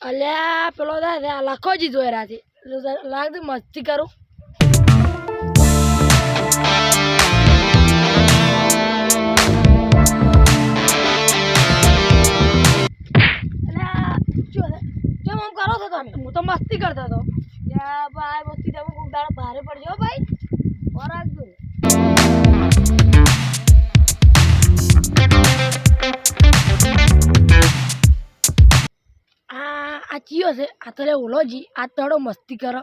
અલ્યા પેલો લખો જ જોઈ રહ્યા છે લાગતું મસ્તી કરું. કેમ આમ કરો છો તમે? હું તો મસ્તી કરતો હતો. ભાઈ મસ્તી તમે કોક દાડો ભારે પડજો ભાઈ. રાખજો. આ ચિયો છે આ તો ઓલો જી આ તડો મસ્તી કરો.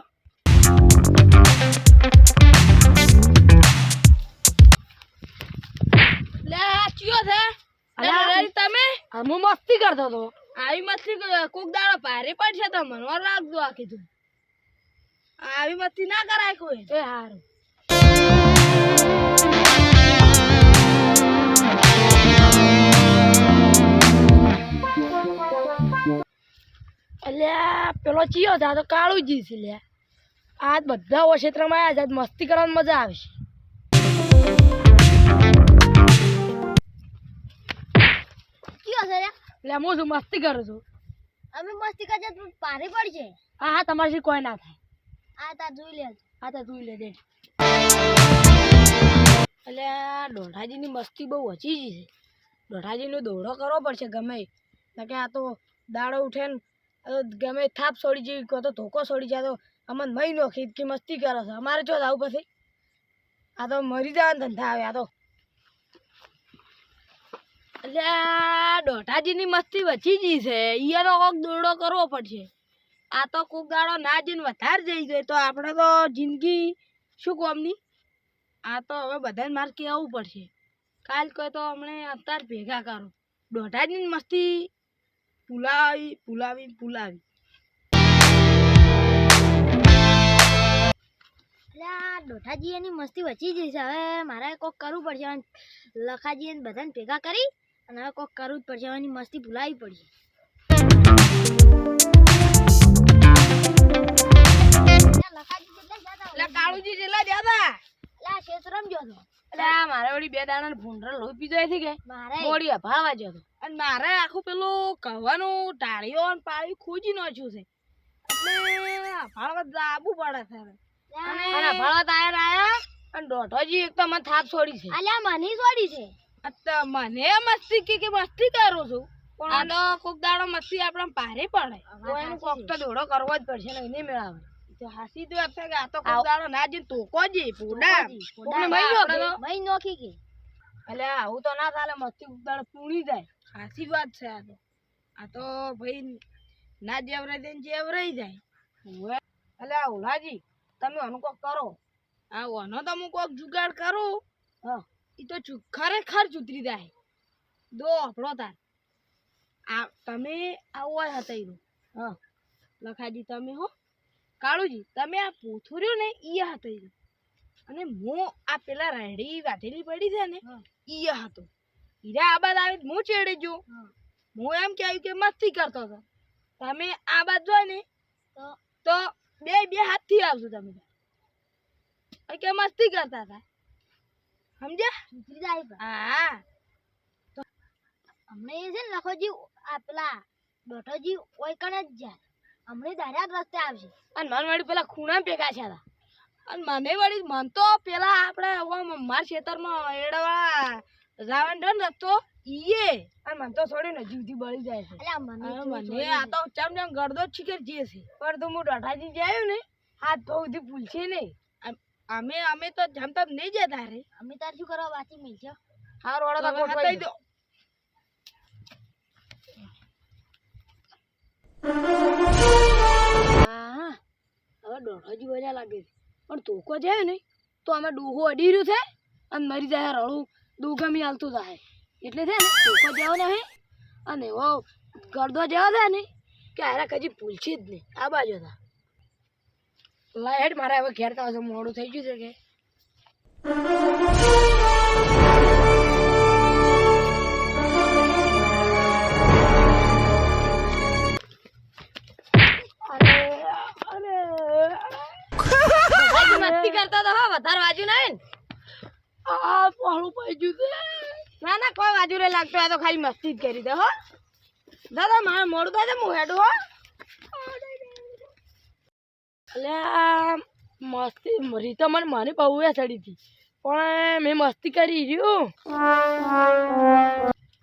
લે આ ચિયો છે તમે? હું મસ્તી કરતો હતો. આવી મસ્તી કોક દાડો ભારે પડશે તો મનવા રાખજો. આ કીધું આવી મસ્તી ના કરાય કોઈ. એ હારું. અલ્યા પેલો ચિયો છે આ તો કાળું જી છે. લ્યા આજ બધા ક્ષેત્રમાં આવ્યા છે મસ્તી કરવાની મજા આવશે. એટલે હું શું મસ્તી કરું છું. અમે મસ્તી કરજે તું ભારે પડશે. હા હા તમારી કોઈ ના થાય. આ તા જોઈ લે. હા તા જોઈ લે દે. એટલે દોઢાજીની મસ્તી બહુ ઓછી જ છે. દોઢાજીનો દોડો કરવો પડશે ગમે કે આ તો દાડો ઉઠે ને ગમે થાપ છોડી જઈ તો ધોકો છોડી જાય તો અમને મહી નોખી કે મસ્તી કરે છે. અમારે જો આવું પછી આ તો મરી જવાના ધંધા આવે. આ તો એટલે દોઢાજીની મસ્તી વચી ગઈ છે. ઈયાનો કોક દોડો કરવો પડશે. આ તો કોક દાડો ના જઈને વધારે જઈ જાય તો આપણે તો જિંદગી શું કોમની. આ તો હવે બધાને મારે કહેવું પડશે. કાલ કહે તો હમણે અત્યારે ભેગા કરો. દોઢાજીની મસ્તી પુલાવી. દોઢાજી એની મસ્તી વચી જઈ છે. હવે મારે કોક કરવું પડશે. લખાજી એને બધાને ભેગા કરી અને હવે કોક કરવું જ પડશે. એની મસ્તી ભૂલાવી પડશે. કાળુજી જેટલા જ્યાદા ક્ષેત્રમ જો હતો. મારે વળી 2 દાણા ભૂંડરા લોહી પીધો હતી કે મારે મોડી અભાવા જતો. અને મારે આખું પેલું કહેવાનું ટાળીઓ અને પાળી ખોજી નાખ્યું છે. એટલે અભાળવા જાબુ પડે છે. અને અભાળવા આયા અને દોઢોજી એક તો મને થાપ છોડી છે. અલ્યા મને છોડી છે. મને મસ્તી કે મસ્તી કરું છું પણ આ તો કોક દાડો મસ્તી આપણે ભારે પડે તો એનું કોક તો દોડો કરવો જ પડશે ને નહીં મેળાવે. તો હાસી તો આપશે કે આ તો કોક દાડો ના જઈને તોકો જી પોડા મહી નોખી કે. એટલે આવું તો ના ચાલે. મસ્તી કોક દાડો પૂણી જાય. હાસી વાત છે. આ તો ભાઈ ના જેવરાઈ દે જેવરાઈ જાય. એટલે ઓલાજી તમે આનું કોક કરો. આ ઓનો તો હું કોક જુગાડ કરું. હા એ તો ખરેખર ચૂતરી જાય. દો આપણો તાર આ તમે આવો હતા. હા લખાજી તમે હો કાળુજી તમે આ પૂથુર્યું ને ઈ હતા. અને હું આ પેલા રાયડી વાઢેલી પડી છે ને ઈ હતો. હીરા આ બાદ આવે હું ચેડે જો. હું એમ કહ્યું કે મસ્તી કરતો હતો. તમે આ બાદ જો ને તો બે હાથથી આવજો તમે કે મસ્તી કરતા હતા. સમજ્યા? હા હમણે એ છે ને લખોજી આ પેલા દોઢોજી ઓય કણ જ જાય. હમણે દાર્યા રસ્તે આવશે. અને મન વળી પેલા ખૂણા ભેગા છે. અને મને વળી મન તો પેલા આપણે મારા ખેતરમાં એડવાળા રાવણ રસ્તો ઈએ અને મન તો છોડીને જીવથી બળી જાય છે. મને આ તો ચમ ગળદો જ શીખર જે છે. પણ તું હું દોઢાજી જે આવ્યું ને હાથ બહુથી ભૂલશે નહીં. અમે તો જમતા નહીં જતા રે. અમે તાર શું કરવા વાંચી મિલશે. હા રોડા તો ગોઠવાઈ દો. હા હવે દોઢાજી વજા લાગે છે. પણ તોકો જાય ને તો અમે ડોહો અડી રહ્યું છે અને મરી જાય. રળું દુગમી હાલતું જાય એટલે છે ને તોકો જેવો નહીં અને એવો ગરદો જેવો છે ને કે હારા કજી ભૂલશે જ નહીં. આ બાજુ હતા લાઈટ મારે હવે ઘેર તો મોડું થઈ ગયું છે કે બાજુ રે લાગતો આ તો ખાલી મસ્તી જ કરી દે હો દાદા મારે મોડું થાય તો હું હેડું હો અલ્યા મસ્તી રીતો મને બહુ એ ચડી હતી પણ મેં મસ્તી કરી રહ્યું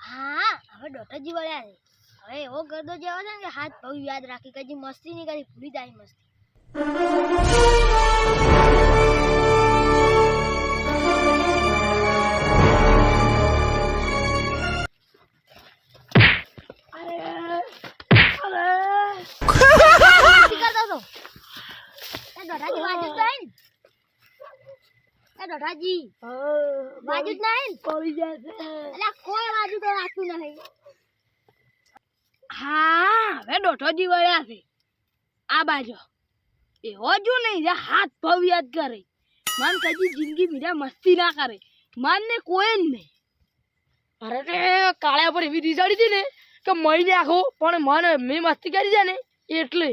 હા હવે ડોટાજી વળ્યા છે હવે એવો ગરદો જેવો છે ને કે હાથ બહુ યાદ રાખી કદી મસ્તી નહીં કરી ભૂલી જાય મસ્તી મસ્તી કરતો હતો એ ડોટાજી બાજુ જ નહીં એ ડોટાજી બાજુ જ નહીં પડી જશે એટલે કોઈ બાજુ તો રાખતું નહીં હા હવે ડોઠોજી વળ્યા છે આ બાજુ એવો જો નહીં જે હાથ ભાવ યાદ કરે મન કદી જિંદગી બીજા મસ્તી ના કરે મન ને કોઈ જ નહીં અરે તે કાળ્યા પર એવી રીસાડી હતી ને કે મળી નાખો પણ મને મેં મસ્તી કરી છે ને એટલે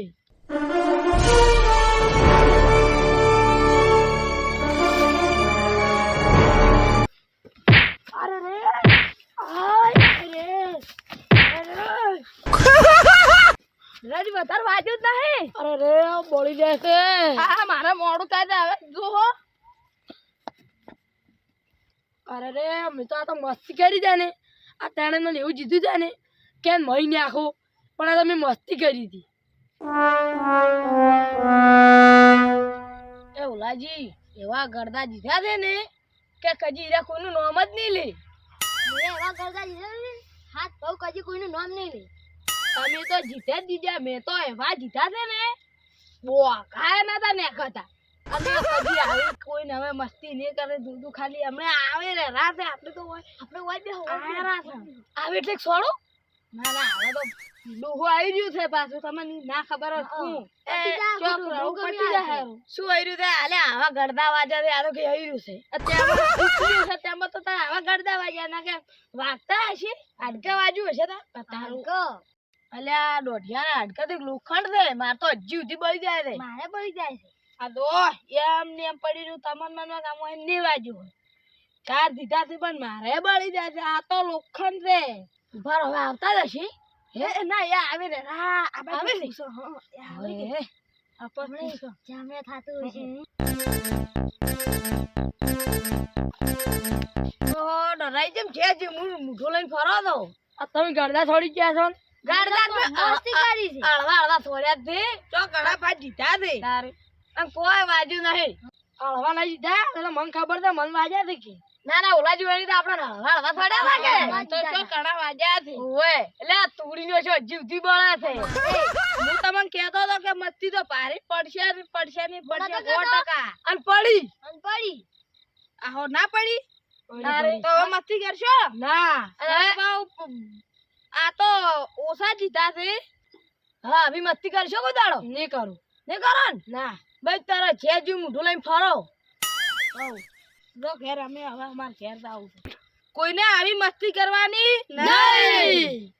અરે રે આય રે રાજી વધારે વાજુ જ નહીં અરે રે બોલી જશે હા મારે મોડું થાય હવે જો હો અરે રે મેં તો આ તો મસ્તી કરી છે ને આ તેણે મને એવું જીધું છે ને કે મહી નાખો પણ આ તો મેં મસ્તી કરી હતી એ ઓલાજી એવા ગરદા જીધા છે ને કે કજી હીરા કોઈનું નામ જ નહીં લે મેં એવા ગરદા જીધા ને હાથ બહુ કદી કોઈનું નામ નહીં લે તમે તો જીતે જ દીધા મેં તો એવા જીધા છે ને બોખાયા નતા નેખતા અને કદી આવી કોઈને હવે મસ્તી નહીં કરે દૂધું ખાલી હમણાં આવે રે રાતે આપણે તો આપણે હોય બે આવે એટલે છોડો ના ના હવે તો ડોહો આવી રહ્યું છે પાછું તમને ના ખબર જ શું શું આવી રહ્યું છે આલે આવા ગરદા વાજા છે આ તો કઈ આવી રહ્યું છે અત્યારે તેમાં તો તારે આવા ગરદા વાજ્યા ના કે વાગતા હશે હાડકા વાજુ હશે તારું અલ્યા દોઢિયા હાડકા તો લોખંડ છે મારે તો હજી સુધી બળી જાય છે મારે પડી જાય છે આ તો એમ ને એમ પડી રહ્યું તમારા મનમાં કામ હોય નહીં વાજ્યું હોય ચાર દીધા છે પણ મારે બળી જાય છે આ તો લોખંડ છે ઉભા હવે આવતા જ હશે હે ના યા આવે રે હા આવે ને હવે આપણે જામે થાતું હશે તો ડરાઈ જેમ છે જે મૂઠો લઈને ફરો તો આ તમે ગરદા છોડી ગયા છો ગરદા મસ્તી કરી છે હળવા છોડ્યા છે તો ઘણા પા જીધા છે તારે અને કોઈ વાજુ નહીં હળવા નહીં જીધા એટલે મને ખબર છે મન વાજ્યા છે કે ના ના ઓલા જોવાની તો આપણે હળવા છોડ્યા લાગે તો તો ઘણા વાજ્યા છે ઓએ એટલે આ તુડીનો છો જીવતી બળે છે હું તમને કહેતો હતો કે મસ્તી તો ભારી પડશે ને પડશે 100% અને પડી આહો ના પડી તારે તો હવે મસ્તી કરશો ના આ તો ઓછા જીતા છે હા અભી મસ્તી કરશો કોઈ દાડો નહીં કરો ને ના બસ તારા છે જ મૂઠું લઈને ફરો જો ઘેર અમે હવે અમાર ઘેર જાવું કોઈને આવી મસ્તી કરવાની નહીં